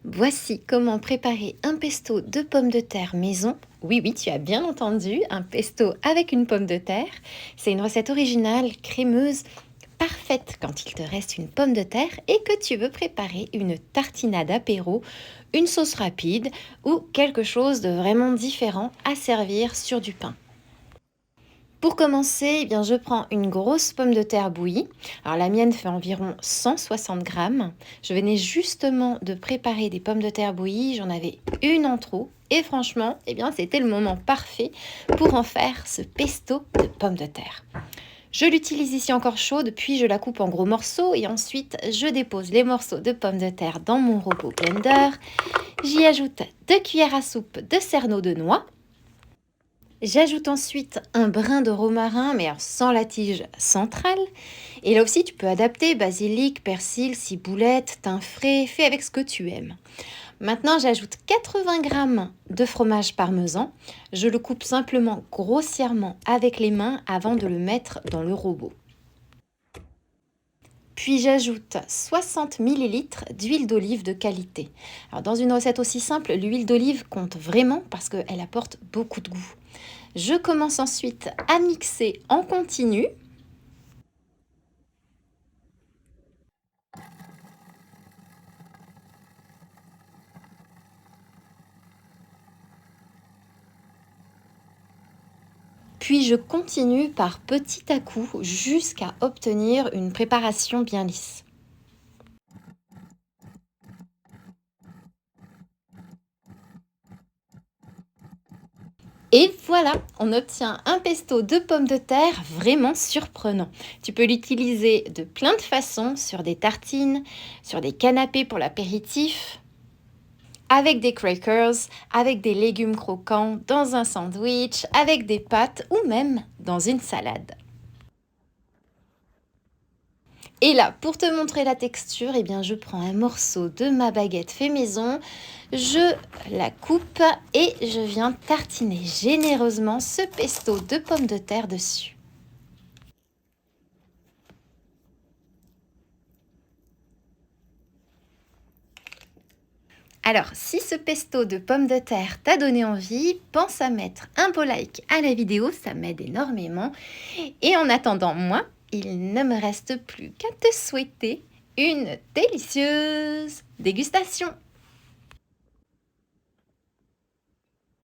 Voici comment préparer un pesto de pommes de terre maison. Oui, oui, tu as bien entendu, un pesto avec une pomme de terre. C'est une recette originale, crémeuse, parfaite quand il te reste une pomme de terre et que tu veux préparer une tartinade apéro, une sauce rapide ou quelque chose de vraiment différent à servir sur du pain. Pour commencer, eh bien, je prends une grosse pomme de terre bouillie. Alors la mienne fait environ 160 grammes. Je venais justement de préparer des pommes de terre bouillies. J'en avais une en trop. Et franchement, eh bien, c'était le moment parfait pour en faire ce pesto de pommes de terre. Je l'utilise ici encore chaude, puis je la coupe en gros morceaux et ensuite je dépose les morceaux de pommes de terre dans mon robot blender. J'y ajoute 2 cuillères à soupe de cerneau de noix. J'ajoute ensuite un brin de romarin, mais alors sans la tige centrale. Et là aussi, tu peux adapter basilic, persil, ciboulette, thym frais, fais avec ce que tu aimes. Maintenant, j'ajoute 80 grammes de fromage parmesan. Je le coupe simplement grossièrement avec les mains avant de le mettre dans le robot. Puis j'ajoute 60 ml d'huile d'olive de qualité. Alors dans une recette aussi simple, l'huile d'olive compte vraiment parce qu'elle apporte beaucoup de goût. Je commence ensuite à mixer en continu. Puis je continue par petit à coup jusqu'à obtenir une préparation bien lisse. Et voilà, on obtient un pesto de pommes de terre vraiment surprenant. Tu peux l'utiliser de plein de façons sur des tartines, sur des canapés pour l'apéritif, avec des crackers, avec des légumes croquants, dans un sandwich, avec des pâtes ou même dans une salade. Et là, pour te montrer la texture, eh bien, je prends un morceau de ma baguette fait maison, je la coupe et je viens tartiner généreusement ce pesto de pommes de terre dessus. Alors, si ce pesto de pommes de terre t'a donné envie, pense à mettre un beau like à la vidéo, ça m'aide énormément. Et en attendant, moi, il ne me reste plus qu'à te souhaiter une délicieuse dégustation.